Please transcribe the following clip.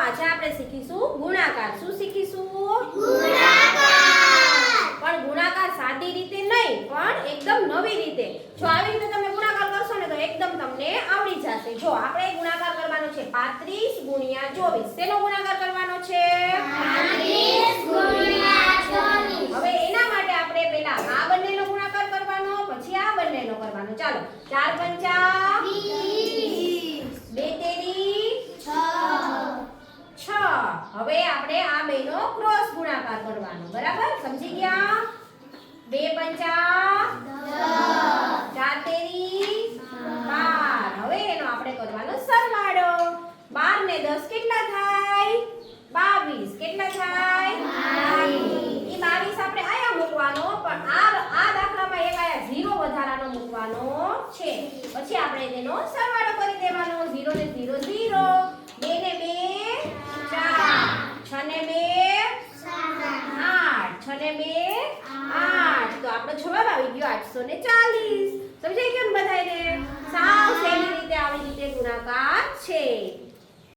આજે આપણે શીખીશું ગુણાકાર. શું શીખીશું? પણ ગુણાકાર સાદી રીતે નહીં, પણ એકદમ નવી રીતે. જો આવી રીતે તમે ગુણાકાર કરશો ને તો એકદમ તમને આવડી જશે. જો આપણે ગુણાકાર કરવાનો છે 35 ગુણ્યા 24. શેનો ગુણાકાર કરવાનો છે? 35 ગુણ્યા 24. હવે એના માટે આપણે પહેલા આ બંનેનો ગુણાકાર કરવાનો, પછી આ બંનેનો કરવાનો. ચાલો 4 પંચા 20, 2 તેરી 6. હવે આપણે આ બેનો ક્રોસ ગુણાકાર કરવાનો. બરાબર? સમજી ગયા? 2 પંચા 10, 4 તેરી 12. હવે એનો આપણે કરવાનો સરવાળો. 12 ને 10 કેટલા થાય? 22. કેટલા થાય? 22. ઈ 22 આપણે આયા મૂકવાનો, પણ આ દાખલામાં એક આયા 0 વધારાનો મૂકવાનો છે. પછી આપણે તેનો સરવાળો કરી દેવાનો. 0 ને 0 0, 2 ને 2 4, 6 ને 2 8, 6 ને 2 8. તો આપણો જવાબ આવી ગયો 840. સમજાઈ ગયું ને બધાને?